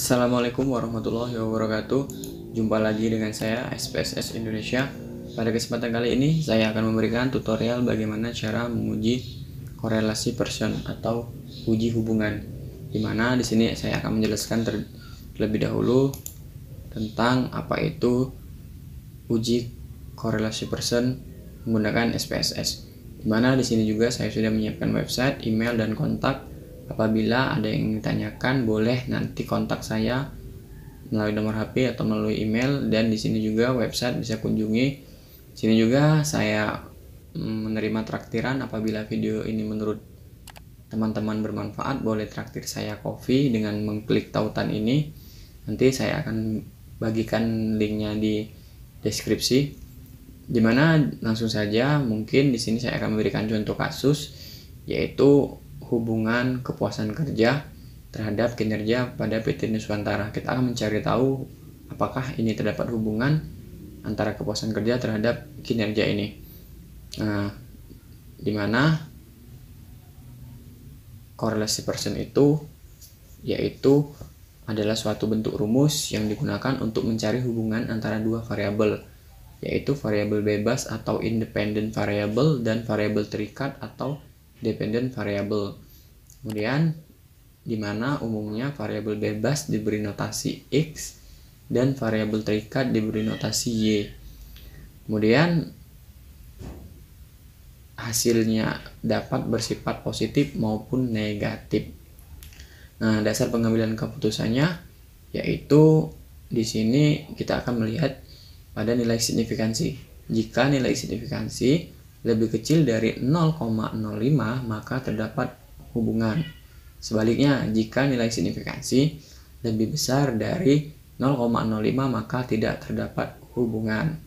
Assalamualaikum warahmatullahi wabarakatuh. Jumpa lagi dengan saya SPSS Indonesia. Pada kesempatan kali ini saya akan memberikan tutorial bagaimana cara menguji korelasi person atau uji hubungan. Dimana di sini saya akan menjelaskan terlebih dahulu tentang apa itu uji korelasi person menggunakan SPSS. Dimana di sini juga saya sudah menyiapkan website, email, dan kontak. Apabila ada yang ditanyakan, boleh nanti kontak saya melalui nomor HP atau melalui email, dan di sini juga website bisa kunjungi. Di sini juga saya menerima traktiran. Apabila video ini menurut teman-teman bermanfaat, boleh traktir saya kopi dengan mengklik tautan ini. Nanti saya akan bagikan linknya di deskripsi. Dimana langsung saja, mungkin di sini saya akan memberikan contoh kasus, yaitu hubungan kepuasan kerja terhadap kinerja pada PT Nuswantara. Kita akan mencari tahu apakah ini terdapat hubungan antara kepuasan kerja terhadap kinerja ini. Nah, dimana korelasi person itu yaitu adalah suatu bentuk rumus yang digunakan untuk mencari hubungan antara dua variabel, yaitu variabel bebas atau independent variable dan variabel terikat atau dependent variable. Kemudian di mana umumnya variabel bebas diberi notasi X dan variabel terikat diberi notasi Y. Kemudian hasilnya dapat bersifat positif maupun negatif. Nah, dasar pengambilan keputusannya yaitu di sini kita akan melihat pada nilai signifikansi. Jika nilai signifikansi lebih kecil dari 0,05 maka terdapat hubungan. Sebaliknya, jika nilai signifikansi lebih besar dari 0,05 maka tidak terdapat hubungan.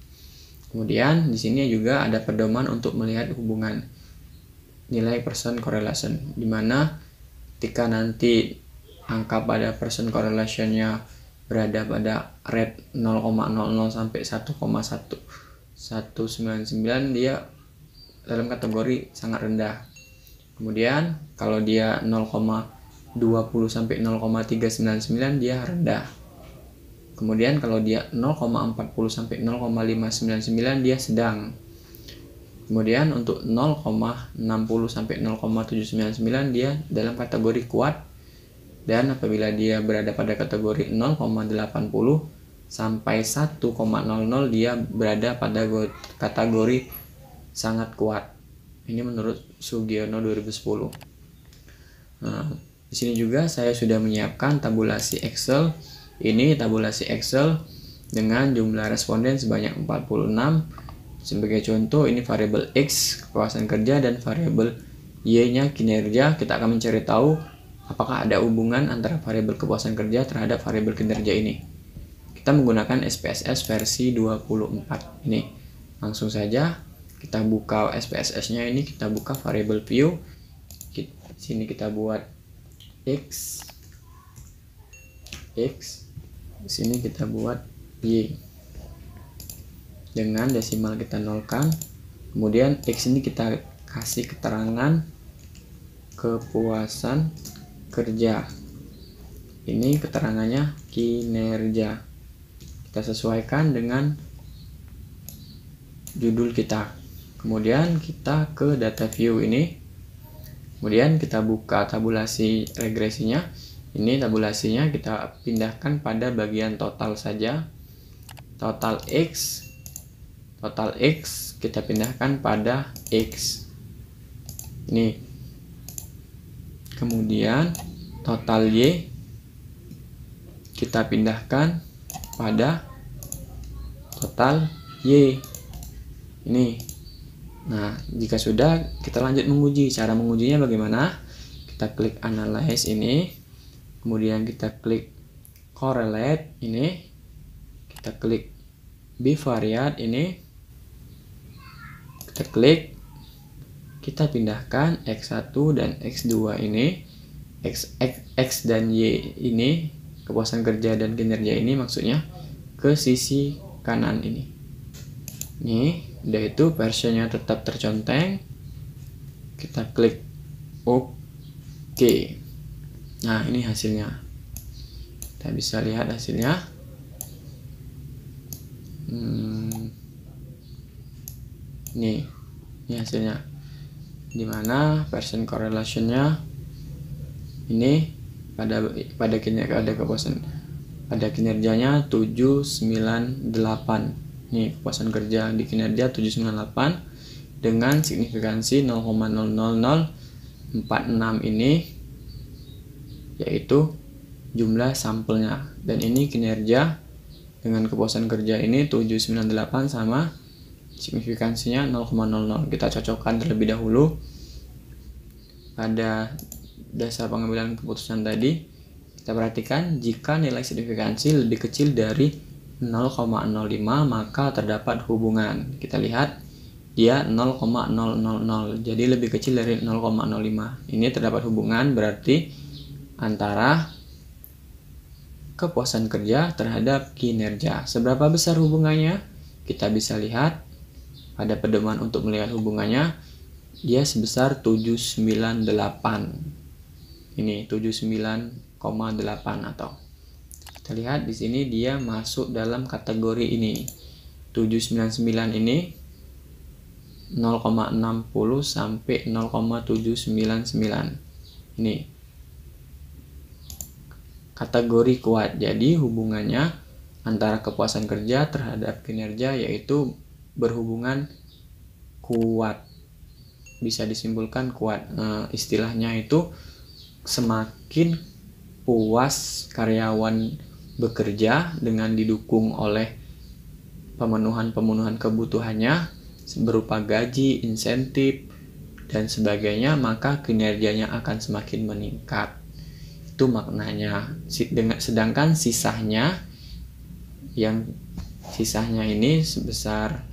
Kemudian di sini juga ada pedoman untuk melihat hubungan nilai person correlation, di mana ketika nanti angka pada person correlation-nya berada pada rate 0,00 sampai 1,1199, dia dalam kategori sangat rendah. Kemudian kalau dia 0,20 sampai 0,399 dia rendah. Kemudian kalau dia 0,40 sampai 0,599 dia sedang. Kemudian untuk 0,60 sampai 0,799 dia dalam kategori kuat. Dan apabila dia berada pada kategori 0,80 sampai 1,00 dia berada pada kategori sangat kuat. Ini menurut Sugiono 2010. Nah, di sini juga saya sudah menyiapkan tabulasi Excel. Ini tabulasi Excel dengan jumlah responden sebanyak 46. Sebagai contoh, ini variabel X kepuasan kerja dan variabel Y-nya kinerja. Kita akan mencari tahu apakah ada hubungan antara variabel kepuasan kerja terhadap variabel kinerja ini. Kita menggunakan SPSS versi 24 ini. Langsung saja kita buka SPSS-nya ini, kita buka variable view. Di sini kita buat X. Di sini kita buat Y. Dengan desimal kita nolkan. Kemudian X ini kita kasih keterangan kepuasan kerja. Ini keterangannya kinerja. Kita sesuaikan dengan judul kita. Kemudian kita ke data view ini. Kemudian kita buka tabulasi regresinya. Ini tabulasinya kita pindahkan pada bagian total saja. Total X kita pindahkan pada X. Ini. Kemudian total Y kita pindahkan pada total Y. Ini. Nah, jika sudah, kita lanjut menguji. Cara mengujinya bagaimana? Kita klik analyze ini, kemudian kita klik correlate ini, kita klik bivariate ini, kita klik, kita pindahkan X1 dan X2 ini, X dan Y ini, kepuasan kerja dan kinerja ini maksudnya, ke sisi kanan ini. Nih, udah itu versionnya tetap terconteng. Kita klik OK. Nah, ini hasilnya. Kita bisa lihat hasilnya. Ini hasilnya, dimana Pearson correlation-nya ini pada kinerjanya 798. Nih, kepuasan kerja di kinerja 798 dengan signifikansi 0,00046 ini, yaitu jumlah sampelnya. Dan ini kinerja dengan kepuasan kerja ini 798 sama signifikansinya 0,00. Kita cocokkan terlebih dahulu pada dasar pengambilan keputusan tadi. Kita perhatikan, jika nilai signifikansi lebih kecil dari 0,05 maka terdapat hubungan. Kita lihat dia 0,000, jadi lebih kecil dari 0,05. Ini terdapat hubungan, berarti antara kepuasan kerja terhadap kinerja. Seberapa besar hubungannya? Kita bisa lihat pada pedoman untuk melihat hubungannya, dia sebesar 798. Ini 79,8, atau kita lihat di sini dia masuk dalam kategori ini. 799 ini 0,60 sampai 0,799. Ini kategori kuat. Jadi hubungannya antara kepuasan kerja terhadap kinerja yaitu berhubungan kuat. Bisa disimpulkan kuat. Istilahnya itu semakin puas karyawan bekerja dengan didukung oleh pemenuhan kebutuhannya berupa gaji, insentif, dan sebagainya, maka kinerjanya akan semakin meningkat. Itu maknanya. Sedangkan sisanya ini sebesar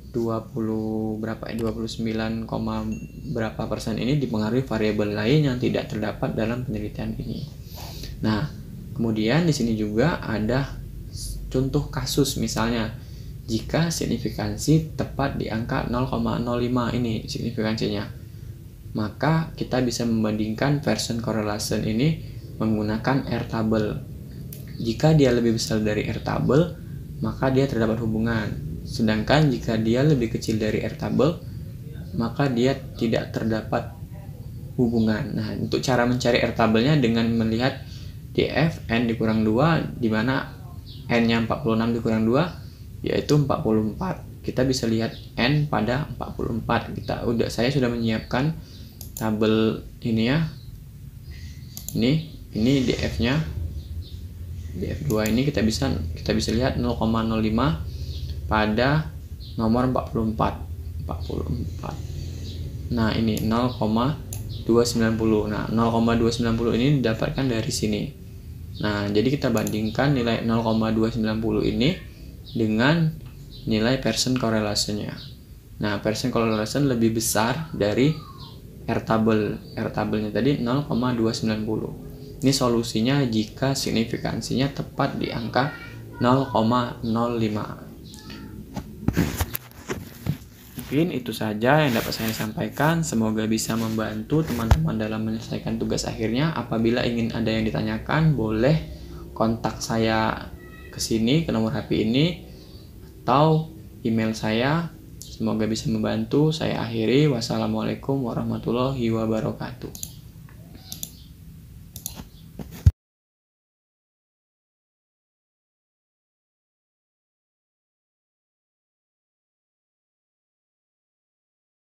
29, berapa persen ini dipengaruhi variabel lain yang tidak terdapat dalam penelitian ini. Nah, kemudian di sini juga ada contoh kasus, misalnya jika signifikansi tepat di angka 0,05 ini signifikansinya, maka kita bisa membandingkan Pearson correlation ini menggunakan R-table. Jika dia lebih besar dari R-table, maka dia terdapat hubungan. Sedangkan jika dia lebih kecil dari R-table, maka dia tidak terdapat hubungan. Nah, untuk cara mencari R-table-nya dengan melihat DF N dikurang 2, di mana N-nya 46 dikurang 2, yaitu 44. Kita bisa lihat N pada 44. Saya sudah menyiapkan tabel ini ya. Ini DF-nya. DF2 ini kita bisa lihat 0,05 pada nomor 44. Nah, ini 0,290. Nah, 0,290 ini didapatkan dari sini. Nah, jadi kita bandingkan nilai 0,290 ini dengan nilai Pearson correlation-nya. Nah, Pearson correlation lebih besar dari R-table. R-table-nya tadi 0,290. Ini solusinya jika signifikansinya tepat di angka 0,05. Mungkin itu saja yang dapat saya sampaikan. Semoga bisa membantu teman-teman dalam menyelesaikan tugas akhirnya. Apabila ingin ada yang ditanyakan, boleh kontak saya ke sini, ke nomor HP ini, atau email saya. Semoga bisa membantu. Saya akhiri. Wassalamualaikum warahmatullahi wabarakatuh.